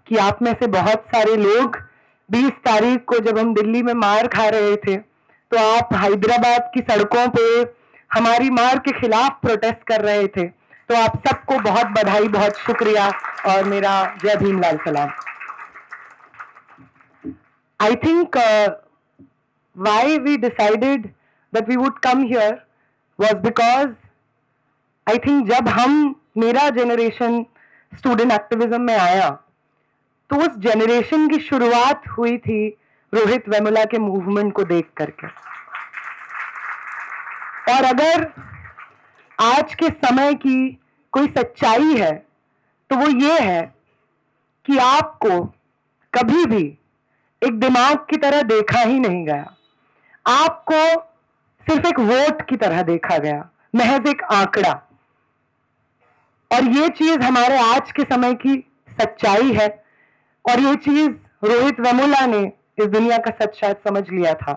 कि आप में से बहुत सारे लोग 20 तारीख को जब हम दिल्ली में मार खा रहे थे तो आप हैदराबाद की सड़कों पे हमारी मार के खिलाफ प्रोटेस्ट कर रहे थे। तो आप सबको बहुत बधाई, बहुत शुक्रिया और मेरा जय भीम लाल सलाम। I think why we decided that we would come here was because I think जब मेरा जनरेशन स्टूडेंट एक्टिविज्म में आया तो उस जनरेशन की शुरुआत हुई थी रोहित वेमुला के मूवमेंट को देख करके। और अगर आज के समय की कोई सच्चाई है तो वो ये है कि आपको कभी भी एक दिमाग की तरह देखा ही नहीं गया, आपको सिर्फ एक वोट की तरह देखा गया, महज एक आंकड़ा। और ये चीज हमारे आज के समय की सच्चाई है और ये चीज रोहित वेमुला ने इस दुनिया का सच शायद समझ लिया था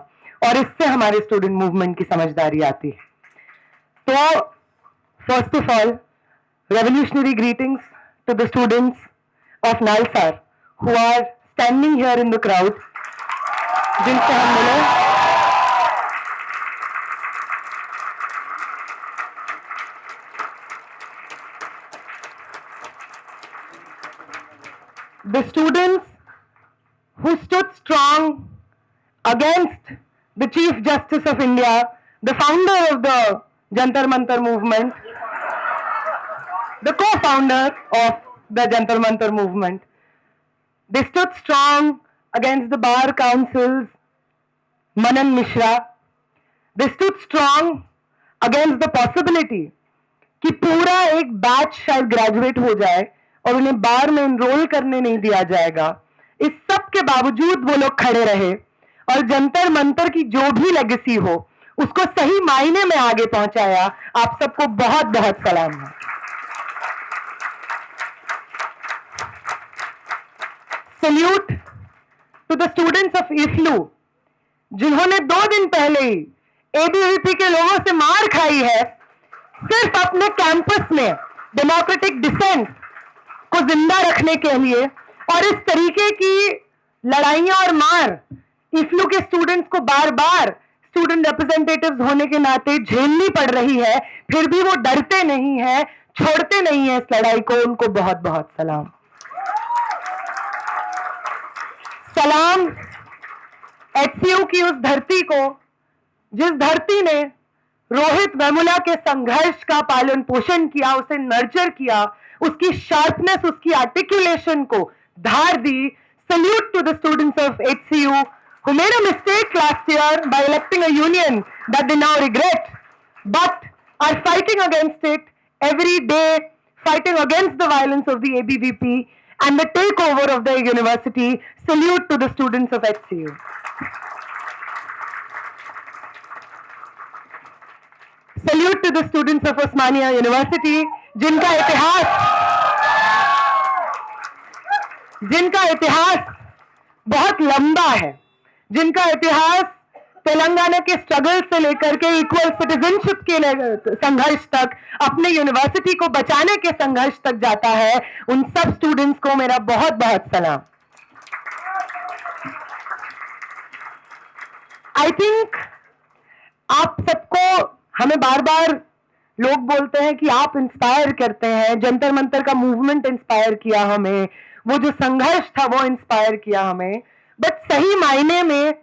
और इससे हमारे स्टूडेंट मूवमेंट की समझदारी आती है। तो first of all revolutionary greetings to the students of Nalsar who are standing here in the crowd, जिनसे हम मिले। The students who stood strong against the Chief Justice of India, the founder of the Jantar Mantar movement, the co-founder of the Jantar Mantar movement. They stood strong against the Bar Council's Manan Mishra. They stood strong against the possibility कि पूरा एक batch शायद graduate हो जाए और उन्हें बार में enrol करने नहीं दिया जाएगा। इस सब के बावजूद वो लोग खड़े रहे और जंतर मंतर की जो भी लेगेसी हो उसको सही मायने में आगे पहुंचाया। आप सबको बहुत बहुत सलाम है। Salute to the students of EFLU जिन्होंने 2 दिन पहले ही एबीवीपी के लोगों से मार खाई है सिर्फ अपने कैंपस में डेमोक्रेटिक डिसेंट को जिंदा रखने के लिए। और इस तरीके की लड़ाइयां और मार इफ्लू के स्टूडेंट्स को बार बार स्टूडेंट रिप्रेजेंटेटिव्स होने के नाते झेलनी पड़ रही है, फिर भी वो डरते नहीं है, छोड़ते नहीं है इस लड़ाई को। उनको बहुत बहुत सलाम। सलाम एचसीयू की उस धरती को जिस धरती ने रोहित वेमुला के संघर्ष का पालन पोषण किया, उसे नर्चर किया, उसकी शार्पनेस, उसकी आर्टिकुलेशन को धार दी। Salute to the students of HCU who made a mistake last year by electing a union that they now regret, but are fighting against it every day, fighting against the violence of the ABVP and the takeover of the university. Salute to the students of HCU. Salute to the students of Osmania University, जिनका इतिहास बहुत लंबा है, जिनका इतिहास तेलंगाना के struggle से लेकर के इक्वल सिटीजनशिप के संघर्ष तक, अपने यूनिवर्सिटी को बचाने के संघर्ष तक जाता है। उन सब स्टूडेंट्स को मेरा बहुत बहुत सलाम। आई थिंक आप सबको, हमें बार बार लोग बोलते हैं कि आप इंस्पायर करते हैं, जंतर मंतर का मूवमेंट इंस्पायर किया हमें, वो जो संघर्ष था वो इंस्पायर किया हमें। बट सही मायने में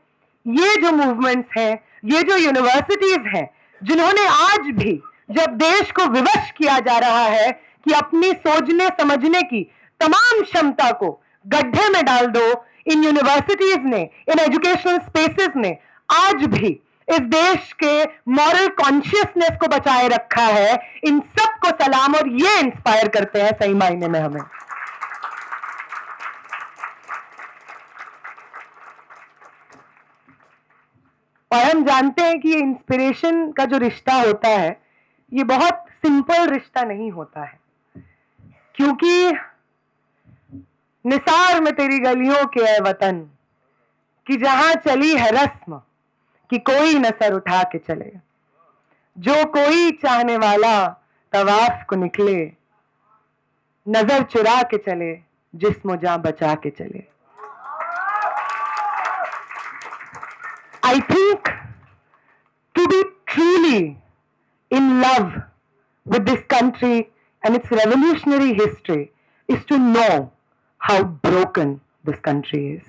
ये जो मूवमेंट्स हैं, ये जो यूनिवर्सिटीज हैं, जिन्होंने आज भी जब देश को विवश किया जा रहा है कि अपनी सोचने समझने की तमाम क्षमता को गड्ढे में डाल दो, इन यूनिवर्सिटीज ने, इन एजुकेशनल स्पेसेस ने आज भी इस देश के मॉरल कॉन्शियसनेस को बचाए रखा है। इन सब को सलाम और ये इंस्पायर करते हैं सही मायने में हमें। और हम जानते हैं कि ये इंस्पिरेशन का जो रिश्ता होता है ये बहुत सिंपल रिश्ता नहीं होता है, क्योंकि निसार में तेरी गलियों के है वतन कि जहां चली है रस्म कि कोई न सर उठा के चले, जो कोई चाहने वाला तवाफ को निकले, नजर चुरा के चले, जिस्म जान बचा के चले। I think to be truly in love with this country and its revolutionary history is to know how broken this country is.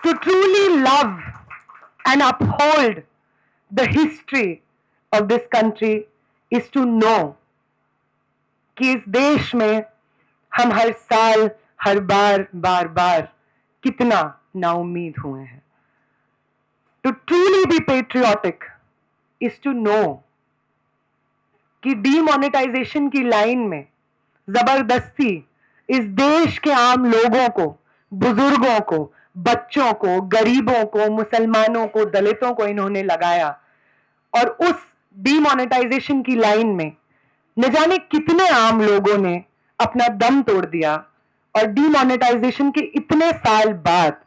To truly love and uphold the history of this country is to know कि इस देश में हम हर साल, हर बार कितना नाउम्मीद हुए हैं। To truly be patriotic is to know कि डीमोनेटाइजेशन की लाइन में जबरदस्ती इस देश के आम लोगों को, बुजुर्गों को, बच्चों को, गरीबों को, मुसलमानों को, दलितों को इन्होंने लगाया और उस डीमोनेटाइजेशन की लाइन में न जाने कितने आम लोगों ने अपना दम तोड़ दिया और डीमोनेटाइजेशन के इतने साल बाद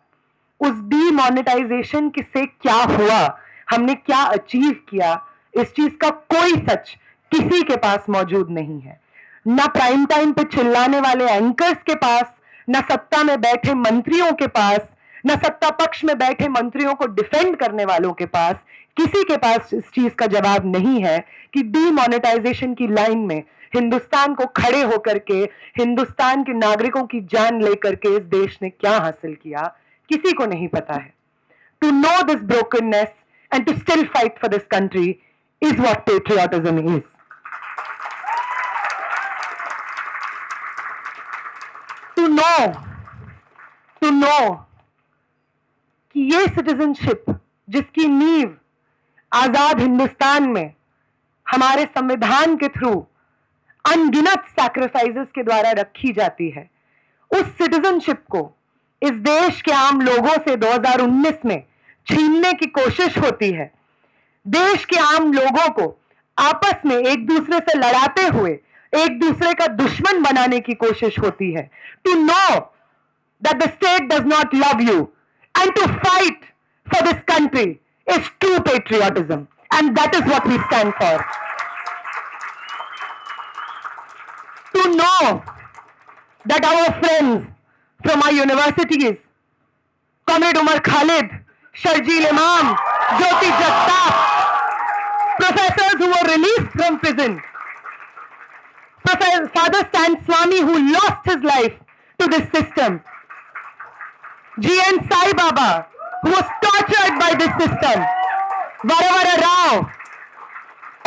उस डीमोनेटाइजेशन से क्या हुआ, हमने क्या अचीव किया, इस चीज का कोई सच किसी के पास मौजूद नहीं है। ना प्राइम टाइम पे चिल्लाने वाले एंकर्स के पास, ना सत्ता में बैठे मंत्रियों के पास, ना सत्ता पक्ष में बैठे मंत्रियों को डिफेंड करने वालों के पास, किसी के पास इस चीज का जवाब नहीं है कि डीमोनेटाइजेशन की लाइन में हिंदुस्तान को खड़े होकर के, हिंदुस्तान के नागरिकों की जान लेकर के इस देश ने क्या हासिल किया, किसी को नहीं पता है। To know this brokenness and to still fight for this country is what patriotism is. To know कि ये सिटीजनशिप जिसकी नींव आजाद हिंदुस्तान में हमारे संविधान के थ्रू अनगिनत सैक्रिफाइसेस के द्वारा रखी जाती है, उस सिटीजनशिप को इस देश के आम लोगों से 2019 में छीनने की कोशिश होती है। देश के आम लोगों को आपस में एक दूसरे से लड़ाते हुए एक दूसरे का दुश्मन बनाने की कोशिश होती है। To know that the state does not love you and to fight for this country is true patriotism and that is what we stand for. To know that our friends from our universities, Comrade Umar Khalid, Sharjeel Imam, Jyoti Jagtap, professors who were released from prison, Professor Father Stan Swami who lost his life to this system, G.N. Sai Baba who was tortured by this system, Varavara Rao,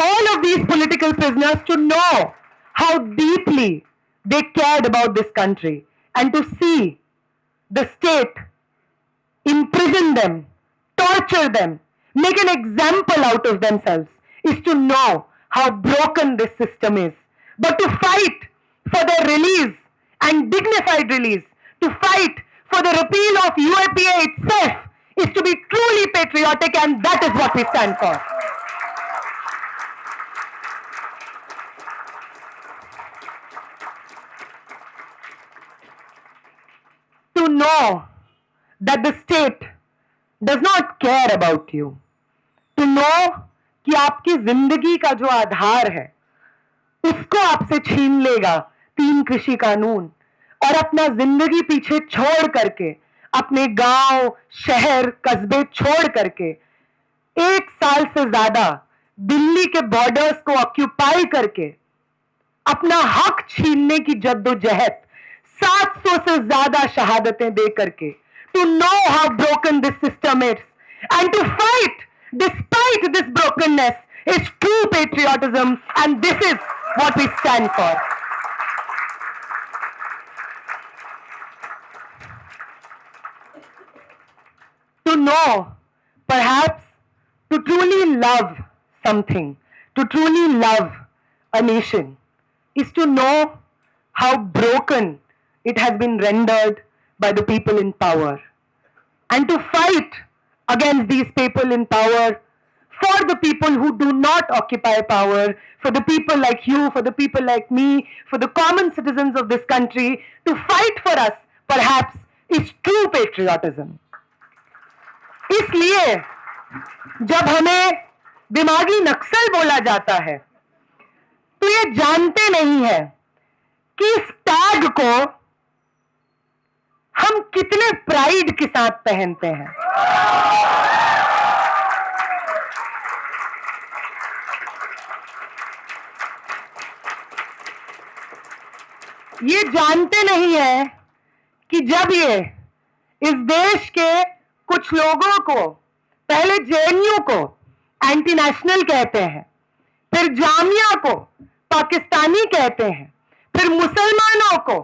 all of these political prisoners, to know how deeply they cared about this country and to see the state imprison them, torture them, make an example out of themselves is to know how broken this system is. But to fight for their release and dignified release, to fight for the repeal of UAPA itself is to be truly patriotic, and that is what we stand for. To know that the state does not care about you, to know कि आपकी जिंदगी का जो आधार है उसको आपसे छीन लेगा 3 कृषि कानून और अपना जिंदगी पीछे छोड़ करके, अपने गांव, शहर, कस्बे छोड़ करके 1 साल से ज्यादा दिल्ली के बॉर्डर्स को ऑक्यूपाई करके अपना हक छीनने की जद्दोजहद, 700 से ज्यादा शहादतें दे करके, to know how broken this system is and to fight despite this brokenness is true patriotism, and this is what we stand for. To know, perhaps, to truly love something, to truly love a nation, is to know how broken it has been rendered by the people in power, and to fight against these people in power, for the people who do not occupy power, for the people like you, for the people like me, for the common citizens of this country, to fight for us, perhaps, is true patriotism. इसलिए जब हमें दिमागी नक्सल बोला जाता है तो ये जानते नहीं है कि इस टैग को हम कितने प्राइड के साथ पहनते हैं। ये जानते नहीं है कि जब ये इस देश के कुछ लोगों को, पहले जेएनयू को एंटी नेशनल कहते हैं, फिर जामिया को पाकिस्तानी कहते हैं, फिर मुसलमानों को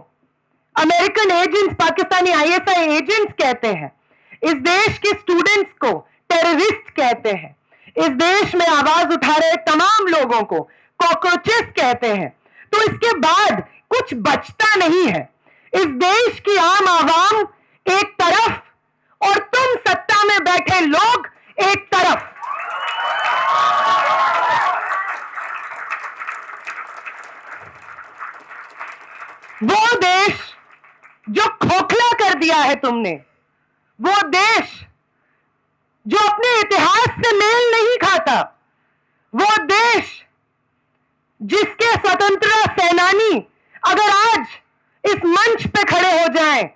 American agents, Pakistani ISI agents कहते हैं, इस देश के स्टूडेंट्स को टेररिस्ट कहते हैं, इस देश में आवाज उठा रहे तमाम लोगों को कॉकरोचेस कहते हैं, तो इसके बाद कुछ बचता नहीं है। इस देश की आम आवाम एक तरफ और तुम सत्ता में बैठे लोग एक तरफ। वो देश जो खोखला कर दिया है तुमने, वो देश जो अपने इतिहास से मेल नहीं खाता, वो देश जिसके स्वतंत्रता सेनानी अगर आज इस मंच पे खड़े हो जाएं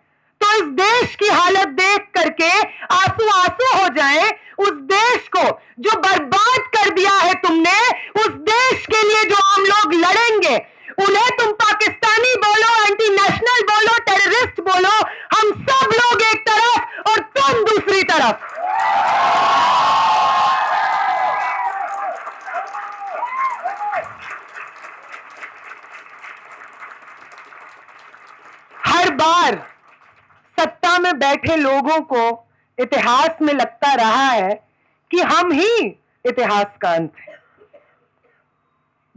तो इस देश की हालत देख करके आंसू आंसू हो जाएं। उस देश को जो बर्बाद कर दिया है तुमने, उस देश के लिए जो आम लोग लड़ेंगे, उन्हें तुम पाकिस्तानी बोलो, एंटी नेशनल बोलो, टेररिस्ट बोलो, हम सब लोग एक तरफ और तुम दूसरी तरफ। हर बार सत्ता में बैठे लोगों को इतिहास में लगता रहा है कि हम ही इतिहास का अंत है।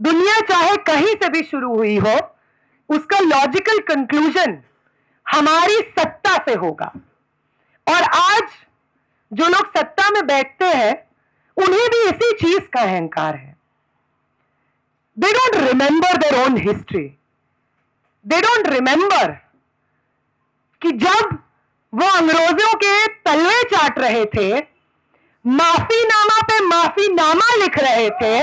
दुनिया चाहे कहीं से भी शुरू हुई हो, उसका लॉजिकल कंक्लूजन हमारी सत्ता से होगा। और आज जो लोग सत्ता में बैठते हैं, उन्हें भी इसी चीज का अहंकार है। They don't remember their own history. They don't remember कि जब वो अंग्रेजों के तलवे चाट रहे थे, माफीनामा पे माफीनामा लिख रहे थे,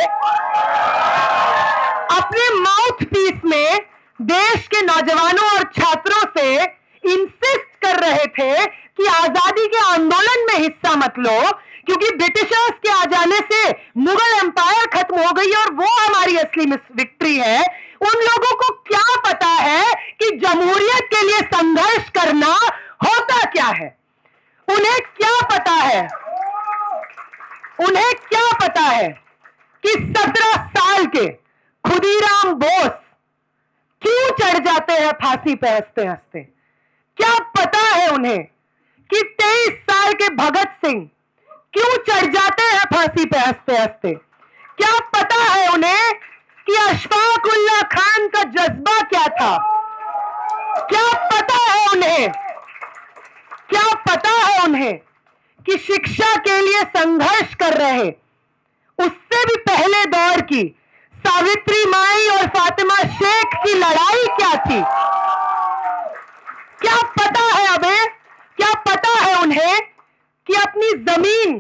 अपने माउथ पीस में देश के नौजवानों और छात्रों से इंसिस्ट कर रहे थे कि आजादी के आंदोलन में हिस्सा मत लो, क्योंकि ब्रिटिशर्स के आ जाने से मुगल एम्पायर खत्म हो गई और वो हमारी असली विक्ट्री है। उन लोगों को क्या पता है कि जमहूरियत के लिए संघर्ष करना होता क्या है। उन्हें क्या पता है, उन्हें क्या पता है कि 17 साल के खुदीराम बोस क्यों चढ़ जाते हैं फांसी पे हंसते हंसते। क्या पता है उन्हें कि 23 साल के भगत सिंह क्यों चढ़ जाते हैं फांसी पे हंसते हंसते। क्या पता है उन्हें कि अशफाक उल्लाह खान का जज्बा क्या था। क्या पता है उन्हें, क्या पता है उन्हें कि शिक्षा के लिए संघर्ष कर रहे उससे भी पहले दौर की सावित्री माई और फातिमा शेख की लड़ाई क्या थी। क्या पता है अबे, क्या पता है उन्हें कि अपनी जमीन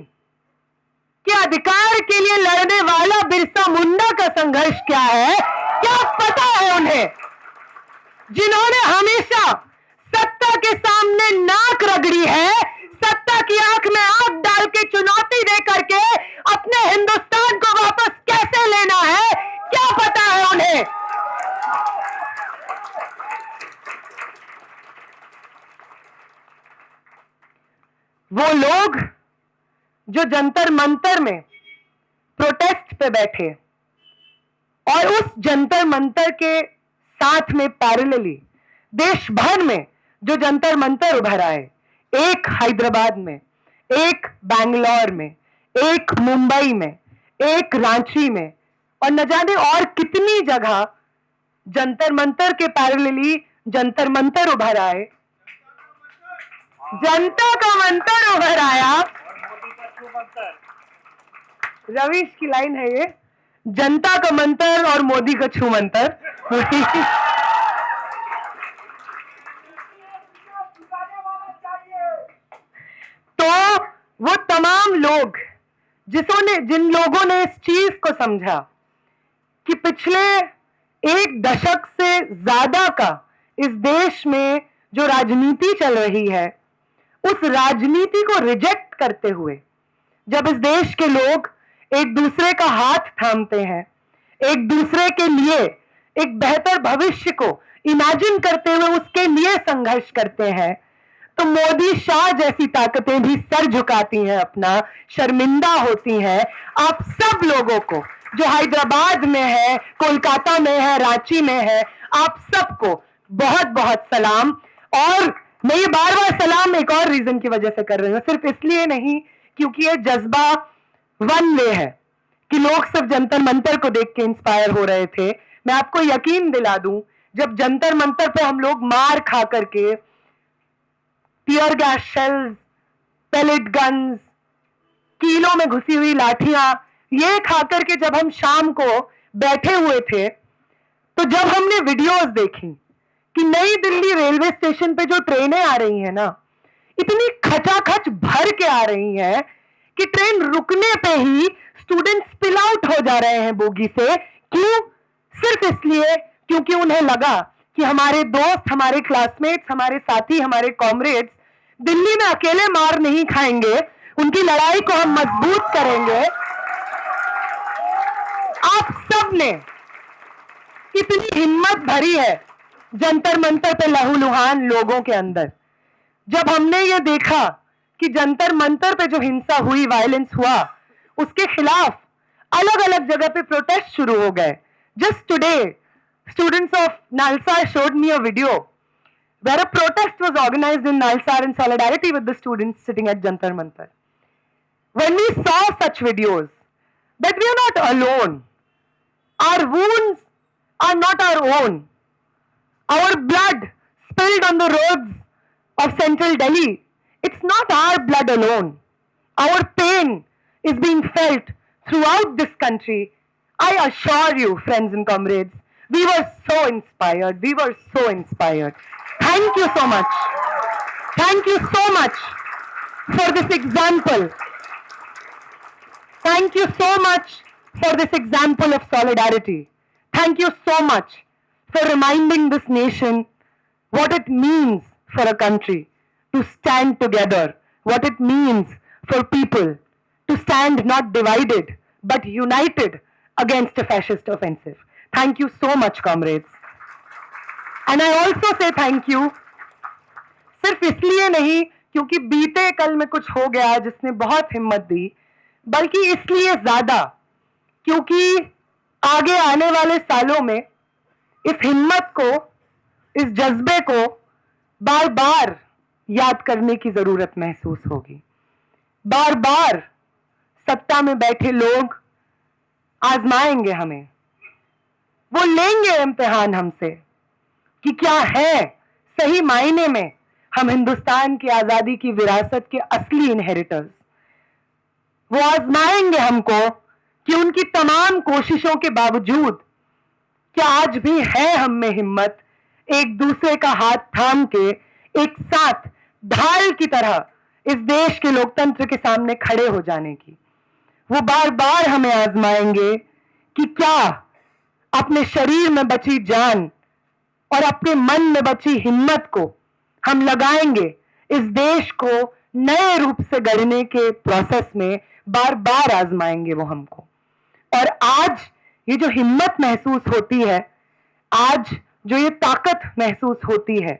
के अधिकार के लिए लड़ने वाला बिरसा मुंडा का संघर्ष क्या है। क्या पता है उन्हें, जिन्होंने हमेशा सत्ता के सामने नाक रगड़ी है, सत्ता की आंख में आंख डाल के चुनौती दे करके अपने हिंदुस्तान को वापस कैसे लेना है। क्या पता है उन्हें। वो लोग जो जंतर मंतर में प्रोटेस्ट पे बैठे और उस जंतर मंतर के साथ में पैरेलली देश भर में जो जंतर मंतर उभर आए, एक हैदराबाद में, एक बैंगलोर में, एक मुंबई में, एक रांची में, और न जाने और कितनी जगह जंतर मंतर के पैरेलली जंतर मंतर उभर आए, जनता का मंतर उभर आया। रवीश की लाइन है ये, जनता का मंतर और मोदी का छू मंतर। तो वो तमाम लोग जिन लोगों ने इस चीज को समझा कि पिछले एक दशक से ज्यादा का इस देश में जो राजनीति चल रही है, उस राजनीति को रिजेक्ट करते हुए जब इस देश के लोग एक दूसरे का हाथ थामते हैं, एक दूसरे के लिए एक बेहतर भविष्य को इमेजिन करते हुए उसके लिए संघर्ष करते हैं, तो मोदी शाह जैसी ताकतें भी सर झुकाती हैं, अपना शर्मिंदा होती हैं। आप सब लोगों को जो हैदराबाद में है, कोलकाता में है, रांची में है, आप सबको बहुत बहुत सलाम। और मैं ये बार बार सलाम एक और रीजन की वजह से कर रही हूँ, सिर्फ इसलिए नहीं क्योंकि ये जज्बा वन वे है कि लोग सिर्फ जंतर मंतर को देख के इंस्पायर हो रहे थे। मैं आपको यकीन दिला दूं, जब जंतर मंतर पे हम लोग मार खा करके tear gas shells, pellet guns, कीलों में घुसी हुई लाठियां, ये खाकर के जब हम शाम को बैठे हुए थे, तो जब हमने वीडियोस देखी कि नई दिल्ली रेलवे स्टेशन पे जो ट्रेनें आ रही हैं ना, इतनी खचाखच भर के आ रही हैं कि ट्रेन रुकने पे ही स्टूडेंट स्पिल आउट हो जा रहे हैं बोगी से। क्यों? सिर्फ इसलिए क्योंकि उन्हें लगा कि हमारे दोस्त, हमारे क्लासमेट्स, हमारे साथी, हमारे कॉमरेड्स दिल्ली में अकेले मार नहीं खाएंगे, उनकी लड़ाई को हम मजबूत करेंगे। आप सब ने इतनी हिम्मत भरी है जंतर मंतर पे लहूलुहान लोगों के अंदर। जब हमने ये देखा कि जंतर मंतर पे जो हिंसा हुई, वायलेंस हुआ, उसके खिलाफ अलग अलग जगह पे प्रोटेस्ट शुरू हो गए। Just today students of Nalsar showed me a video where a protest was organized in Nalsar in solidarity with the students sitting at Jantar Mantar. When we saw such videos, that we are not alone. Our wounds are not our own. Our blood spilled on the roads of central Delhi, it's not our blood alone. Our pain is being felt throughout this country. I assure you, friends and comrades, we were so inspired. We were so inspired. Thank you so much. Thank you so much for this example. Thank you so much for this example of solidarity. Thank you so much for reminding this nation what it means for a country to stand together, what it means for people to stand not divided but united against a fascist offensive. Thank you so much, comrades. And I also say thank you सिर्फ इसलिए नहीं क्योंकि बीते कल में कुछ हो गया जिसने बहुत हिम्मत दी, बल्कि इसलिए ज्यादा क्योंकि आगे आने वाले सालों में इस हिम्मत को, इस जज्बे को बार बार याद करने की जरूरत महसूस होगी। बार बार सत्ता में बैठे लोग आजमाएंगे हमें, वो लेंगे इम्तिहान हमसे कि क्या है सही मायने में हम हिंदुस्तान की आजादी की विरासत के असली इनहेरिटर्स। वो आजमाएंगे हमको कि उनकी तमाम कोशिशों के बावजूद क्या आज भी है हम में हिम्मत एक दूसरे का हाथ थाम के एक साथ ढाल की तरह इस देश के लोकतंत्र के सामने खड़े हो जाने की। वो बार बार हमें आजमाएंगे कि क्या अपने शरीर में बची जान और अपने मन में बची हिम्मत को हम लगाएंगे इस देश को नए रूप से गढ़ने के प्रोसेस में। बार बार आजमाएंगे वो हमको। और आज ये जो हिम्मत महसूस होती है, आज जो ये ताकत महसूस होती है,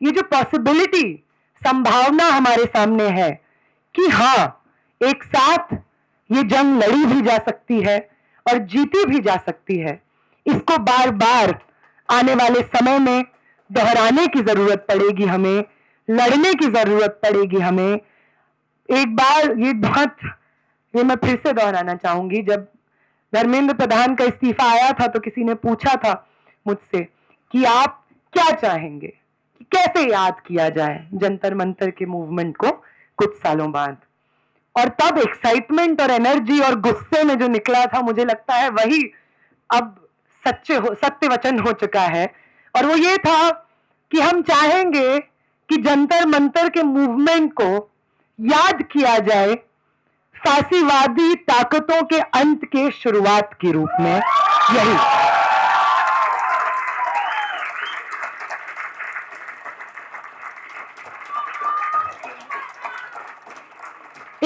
ये जो पॉसिबिलिटी, संभावना हमारे सामने है कि हाँ, एक साथ ये जंग लड़ी भी जा सकती है और जीती भी जा सकती है, इसको बार बार आने वाले समय में दोहराने की जरूरत पड़ेगी हमें, लड़ने की जरूरत पड़ेगी हमें। एक बार ये मैं फिर से दोहराना चाहूंगी, जब धर्मेंद्र प्रधान का इस्तीफा आया था तो किसी ने पूछा था मुझसे कि आप क्या चाहेंगे कि कैसे याद किया जाए जंतर मंतर के मूवमेंट को कुछ सालों बाद। और तब एक्साइटमेंट और एनर्जी और गुस्से में जो निकला था, मुझे लगता है वही अब सत्य वचन हो चुका है। और वो ये था कि हम चाहेंगे कि जंतर मंतर के मूवमेंट को याद किया जाए फांसीवादी ताकतों के अंत के शुरुआत के रूप में। यही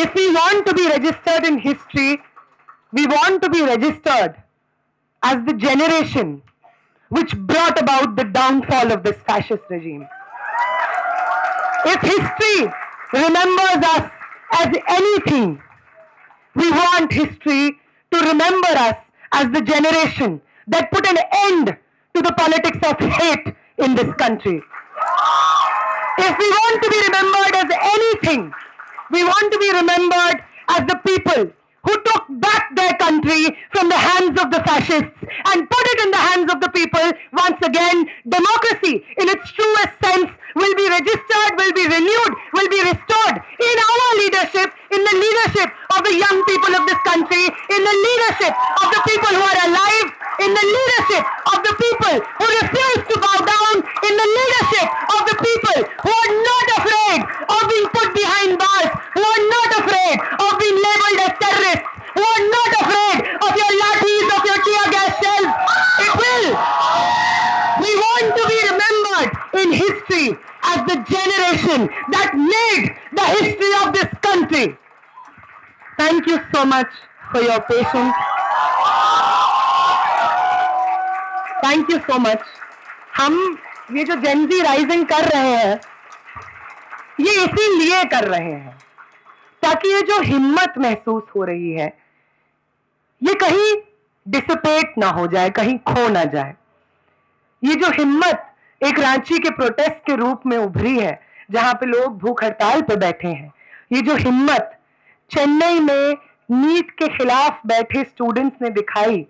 If we want to be registered in history, we want to be registered as the generation which brought about the downfall of this fascist regime. If history remembers us as anything, we want history to remember us as the generation that put an end to the politics of hate in this country. If we want to be remembered as anything, we want to be remembered as the people who took back their country from the hands of the fascists and put it in the hands of the people. Once again, democracy in its truest sense will be registered, will be renewed, will be restored in our leadership, in the leadership of the young people of this country, in the leadership of the people who are alive, in the leadership of the people who refuse to bow down, in the leadership of the people who are not afraid of being put behind bars, who are not afraid of being labeled as terrorists, who are not afraid of your lathis, of your tear gas shells. It will. We want to be remembered in history as the generation that made the history of this country. Thank you so much for your patience. Thank you so much. हम ये जो Gen Z rising कर रहे हैं, ये इसीलिए कर रहे हैं ताकि ये जो हिम्मत महसूस हो रही है ये कहीं डिसिपेट ना हो जाए, कहीं खो ना जाए। ये जो हिम्मत एक रांची के प्रोटेस्ट के रूप में उभरी है, जहां पे लोग भूख हड़ताल पे बैठे हैं, ये जो हिम्मत चेन्नई में नीट के खिलाफ बैठे स्टूडेंट्स ने दिखाई,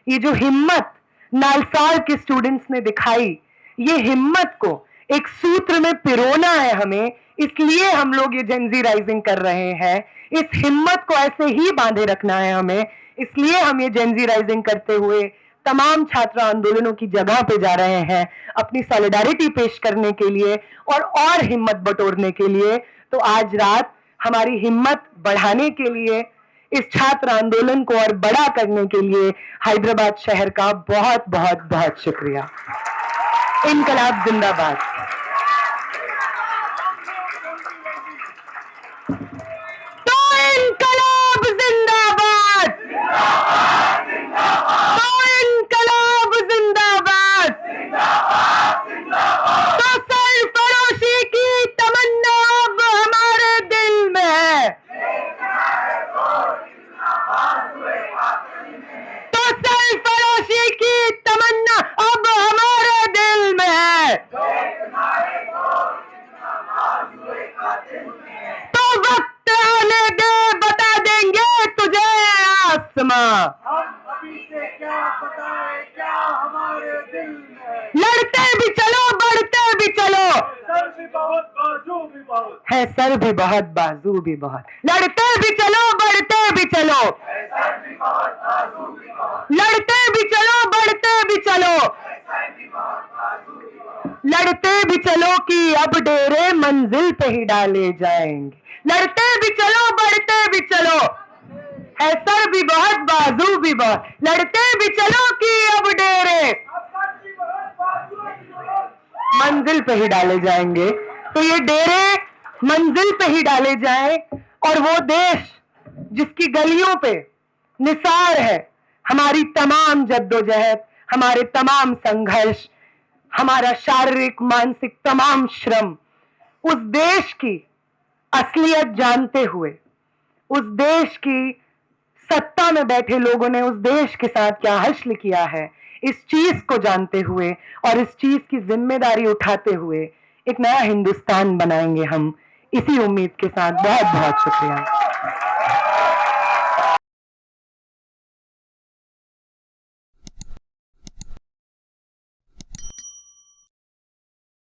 ये जो हिम्मत नालसाल के स्टूडेंट्स ने दिखाई, ये हिम्मत को एक सूत्र में पिरोना है हमें, इसलिए हम लोग ये जेन ज़ी राइजिंग कर रहे हैं। इस हिम्मत को ऐसे ही बांधे रखना है हमें, इसलिए हम ये जेन ज़ी राइजिंग करते हुए तमाम छात्र आंदोलनों की जगह पे जा रहे हैं अपनी सॉलिडारिटी पेश करने के लिए और हिम्मत बटोरने के लिए। तो आज रात हमारी हिम्मत बढ़ाने के लिए, इस छात्र आंदोलन को और बड़ा करने के लिए हैदराबाद शहर का बहुत बहुत बहुत शुक्रिया। इनकलाब जिंदाबाद। तो इनकलाब जिंदाबाद, तो इनकलाब जिंदाबाद, तो सरफरोशी की तमन्ना अब हमारे दिल में है, तो सरफरोशी की तमन्ना अब हमारे दिल में है। तो वक्त आने दे, बता देंगे तुझे आसमां। लड़ते भी चलो, बढ़ते भी चलो, सर भी बहुत बाजू भी बहुत है सर भी बहुत बाजू भी बहुत। लड़ते भी चलो, बढ़ते भी चलो, सर भी बहुत बाजू भी बहुत, लड़ते भी चलो, बढ़ते भी चलो, सर भी बहुत बाजू भी बहुत, लड़ते भी चलो कि अब डेरे मंजिल पे ही डाले जाएंगे। लड़ते भी चलो, बढ़ते भी चलो, है सर भी बहुत बाजू भी बहुत। लड़ते भी चलो कि अब डेरे मंजिल पे ही डाले जाएंगे। तो ये डेरे मंजिल पे ही डाले जाए और वो देश जिसकी गलियों पे निसार है हमारी तमाम जद्दोजहद, हमारे तमाम संघर्ष, हमारा शारीरिक मानसिक तमाम श्रम, उस देश की असलियत जानते हुए, उस देश की सत्ता में बैठे लोगों ने उस देश के साथ क्या हश्र किया है, इस चीज को जानते हुए और इस चीज की जिम्मेदारी उठाते हुए एक नया हिंदुस्तान बनाएंगे हम, इसी उम्मीद के साथ। बहुत बहुत शुक्रिया।